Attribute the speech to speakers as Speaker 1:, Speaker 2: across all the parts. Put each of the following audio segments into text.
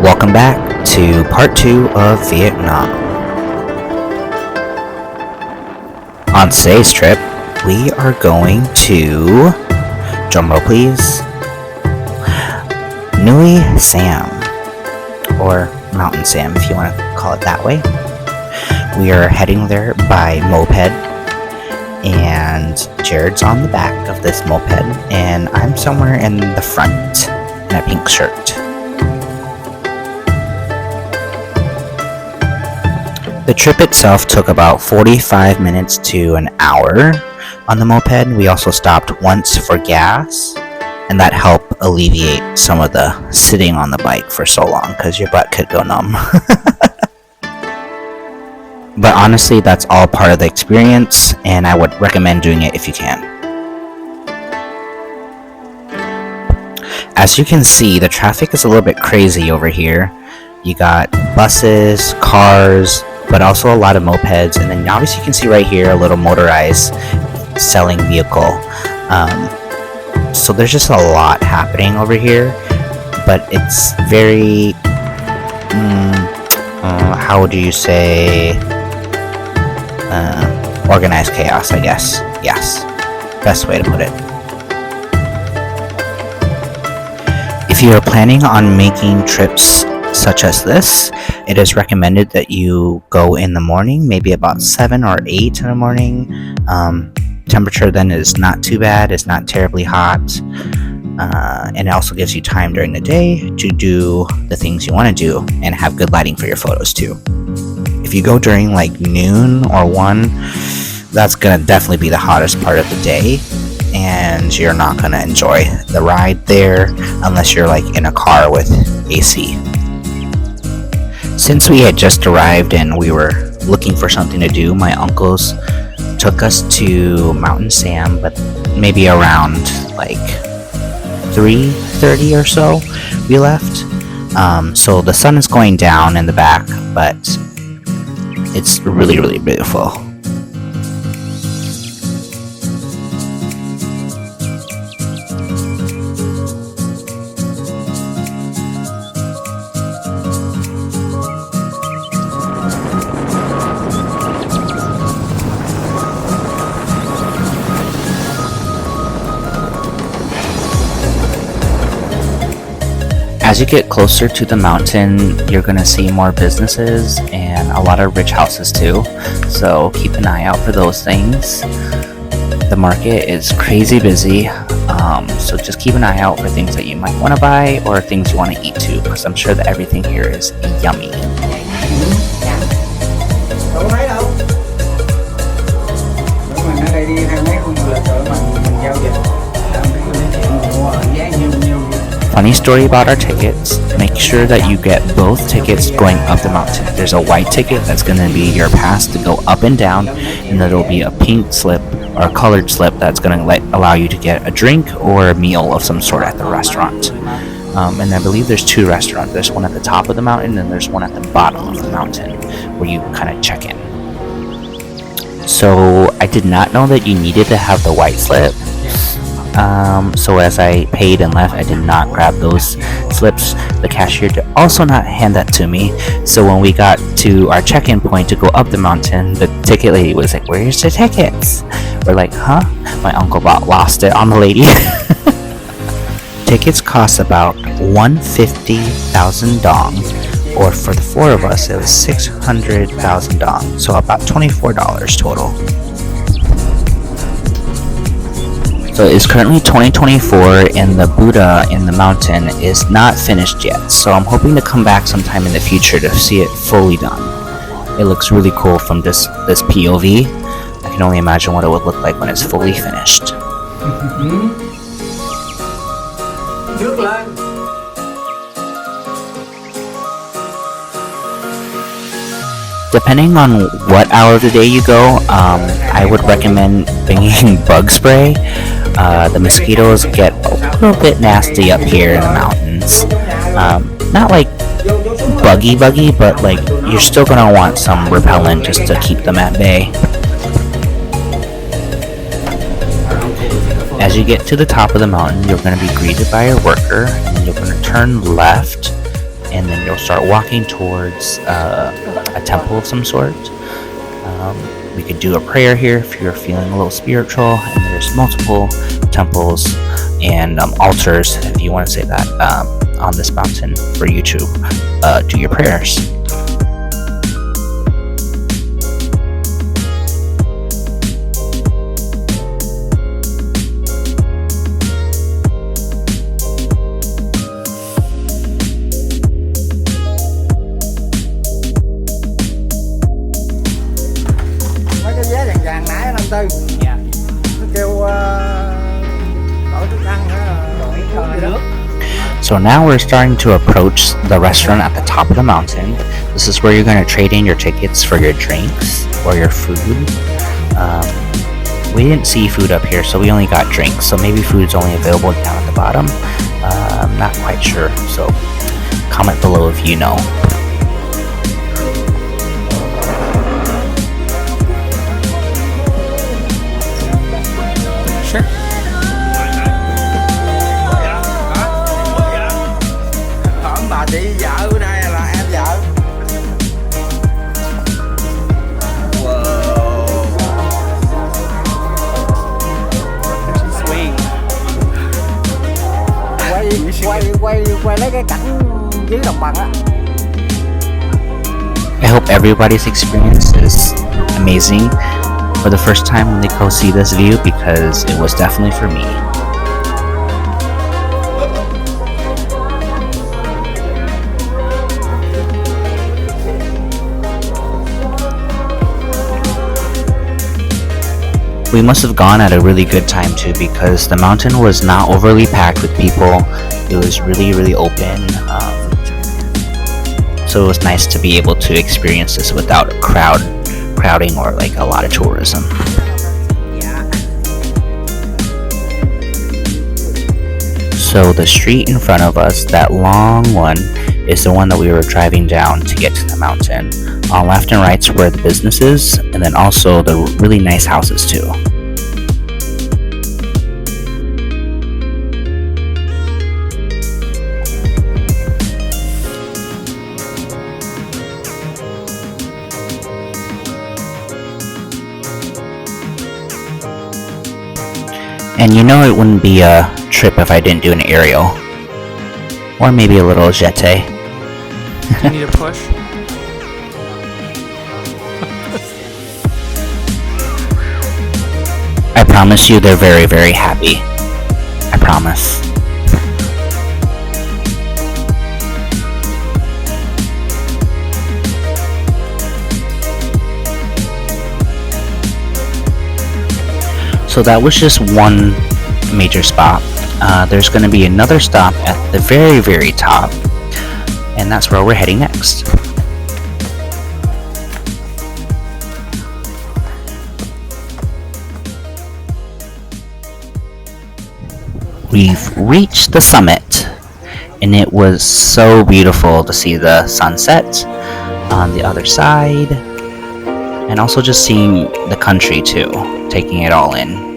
Speaker 1: Welcome back to part 2 of Vietnam. On today's trip, we are going to, drumroll please, Nui Sam, or Mountain Sam if you want to call it that way. We are heading there by moped, and Jared's on the back of this moped, and I'm somewhere in the front in a pink shirt. The trip itself took about 45 minutes to an hour on the moped. We also stopped once for gas, and that helped alleviate some of the sitting on the bike for so long because your butt could go numb. But honestly, that's all part of the experience, and I would recommend doing it if you can. As you can see, the traffic is a little bit crazy over here. You got buses, cars, but also a lot of mopeds, and then obviously you can see right here a little motorized selling vehicle. So there's just a lot happening over here, but it's very, how do you say, organized chaos, I guess. Yes, best way to put it. If you are planning on making trips such as this, it is recommended that you go in the morning, maybe about 7 or 8 in the morning. Temperature then is not too bad, it's not terribly hot, and it also gives you time during the day to do the things you want to do and have good lighting for your photos too. If you go during like noon or 1, that's gonna definitely be the hottest part of the day, and you're not gonna enjoy the ride there unless you're like in a car with AC. Since we had just arrived and we were looking for something to do, my uncles took us to Mountain Sam, but maybe around like 3:30 or so we left. So the sun is going down in the back, but it's really, really beautiful. As you get closer to the mountain, you're gonna see more businesses and a lot of rich houses too, so keep an eye out for those things. The market is crazy busy, so just keep an eye out for things that you might want to buy or things you want to eat too, because I'm sure that everything here is yummy. Funny story about our tickets, make sure that you get both tickets going up the mountain. There's a white ticket that's going to be your pass to go up and down, and then there'll be a pink slip or a colored slip that's going to allow you to get a drink or a meal of some sort at the restaurant. And I believe there's 2 restaurants. There's one at the top of the mountain and there's one at the bottom of the mountain where you kind of check in. So I did not know that you needed to have the white slip. So as I paid and left, I did not grab those slips. The cashier did also not hand that to me. So when we got to our check-in point to go up the mountain, the ticket lady was like, "Where's the tickets?" We're like, "Huh?" My uncle lost it on the lady. Tickets cost about 150,000 dong, or for the 4 of us, it was 600,000 dong. So about $24 total. So it's currently 2024 and the Buddha in the mountain is not finished yet. So I'm hoping to come back sometime in the future to see it fully done. It looks really cool from this POV. I can only imagine what it would look like when it's fully finished. Depending on what hour of the day you go, I would recommend bringing bug spray. The mosquitoes get a little bit nasty up here in the mountains. Not like buggy, but like you're still gonna want some repellent just to keep them at bay. As you get to the top of the mountain, you're going to be greeted by a worker, and you're going to turn left, and then you'll start walking towards a temple of some sort. We could do a prayer here if you're feeling a little spiritual, and there's multiple temples and altars, if you want to say that, on this mountain for you to do your prayers.
Speaker 2: Mấy cái vé vàng nãy 54.
Speaker 3: Dạ.
Speaker 2: Nó kêu đổi thức ăn hay là
Speaker 1: So now we're starting to approach the restaurant at the top of the mountain. This is where you're going to trade in your tickets for your drinks or your food. We didn't see food up here, so we only got drinks. So maybe food's only available down at the bottom. I'm not quite sure. So comment below if you know.
Speaker 3: Sure.
Speaker 2: hỏi bà chị vợ bữa nay là em vợ.
Speaker 3: Swing.
Speaker 2: Quay lấy cái cảnh dưới đồng bằng á.
Speaker 1: I hope everybody's experience is amazing for the first time when they go see this view, because it was definitely for me. We must have gone at a really good time too, because the mountain was not overly packed with people. It was really open. So it was nice to be able to experience this without crowding or like a lot of tourism. So the street in front of us, that long one, is the one that we were driving down to get to the mountain. On left and right's where the business is, and then also the really nice houses too. And you know it wouldn't be a trip if I didn't do an aerial. Or maybe a little jeté.
Speaker 3: Do you need a push?
Speaker 1: I promise you they're very happy. I promise. So that was just one major stop. There's going to be another stop at the very top, and that's where we're heading next. We've reached the summit, and it was so beautiful to see the sunset on the other side, and also just seeing the country too, taking it all in.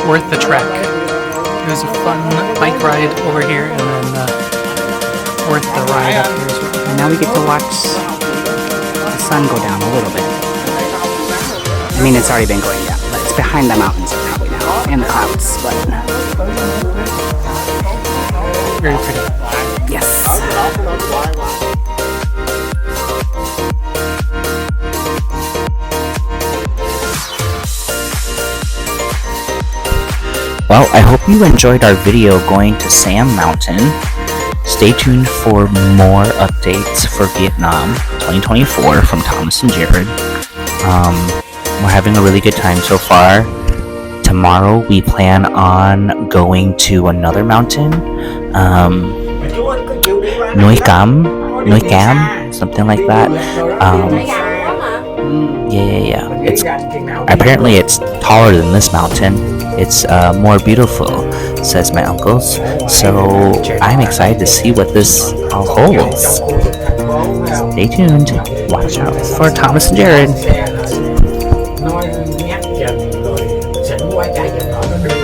Speaker 3: Worth the trek. It was a fun bike ride over here, and then worth the ride up here as well.
Speaker 4: And now we get to watch the sun go down a little bit. I mean, it's already been going down, but it's behind the mountains probably now, and the clouds, but
Speaker 3: Very pretty.
Speaker 4: yes.
Speaker 1: Well, I hope you enjoyed our video going to Sam Mountain. Stay tuned for more updates for Vietnam 2024 from Thomas and Jared. We're having a really good time so far. Tomorrow we plan on going to another mountain, Núi Cam, something like that. Yeah. It's apparently it's taller than this mountain. It's more beautiful, says my uncles. So I'm excited to see what this all holds. Stay tuned. Watch out for Thomas and Jared.
Speaker 2: Nói nhắc dần rồi xỉn quá chạy dần nó đưa về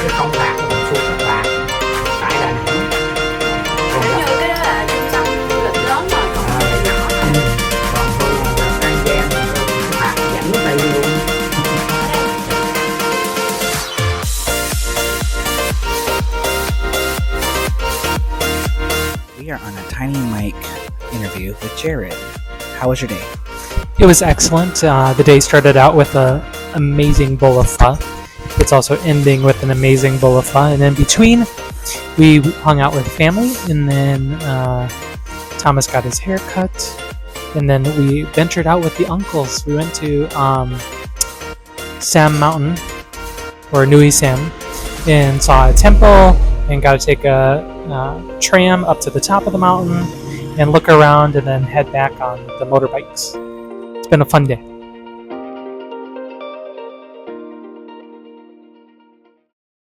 Speaker 2: chứ không lạc mà mình xuống rất lạc tại Đà Nẵng. Còn
Speaker 5: Như cái đó là trung tâm du lịch lớn rồi, còn nhỏ thôi.
Speaker 2: còn thôi là An Giang lạc dẫn tay luôn.
Speaker 1: We are on a tiny mic interview with Jared. How was your day?
Speaker 3: It was excellent. The day started out with an amazing bowl of pho. It's also ending with an amazing bowl of pho. And in between, we hung out with family. And then Thomas got his hair cut. And then we ventured out with the uncles. We went to Sam Mountain, or Nui Sam, and saw a temple and got to take a tram up to the top of the mountain and look around and then head back on the motorbikes. It's been a fun day.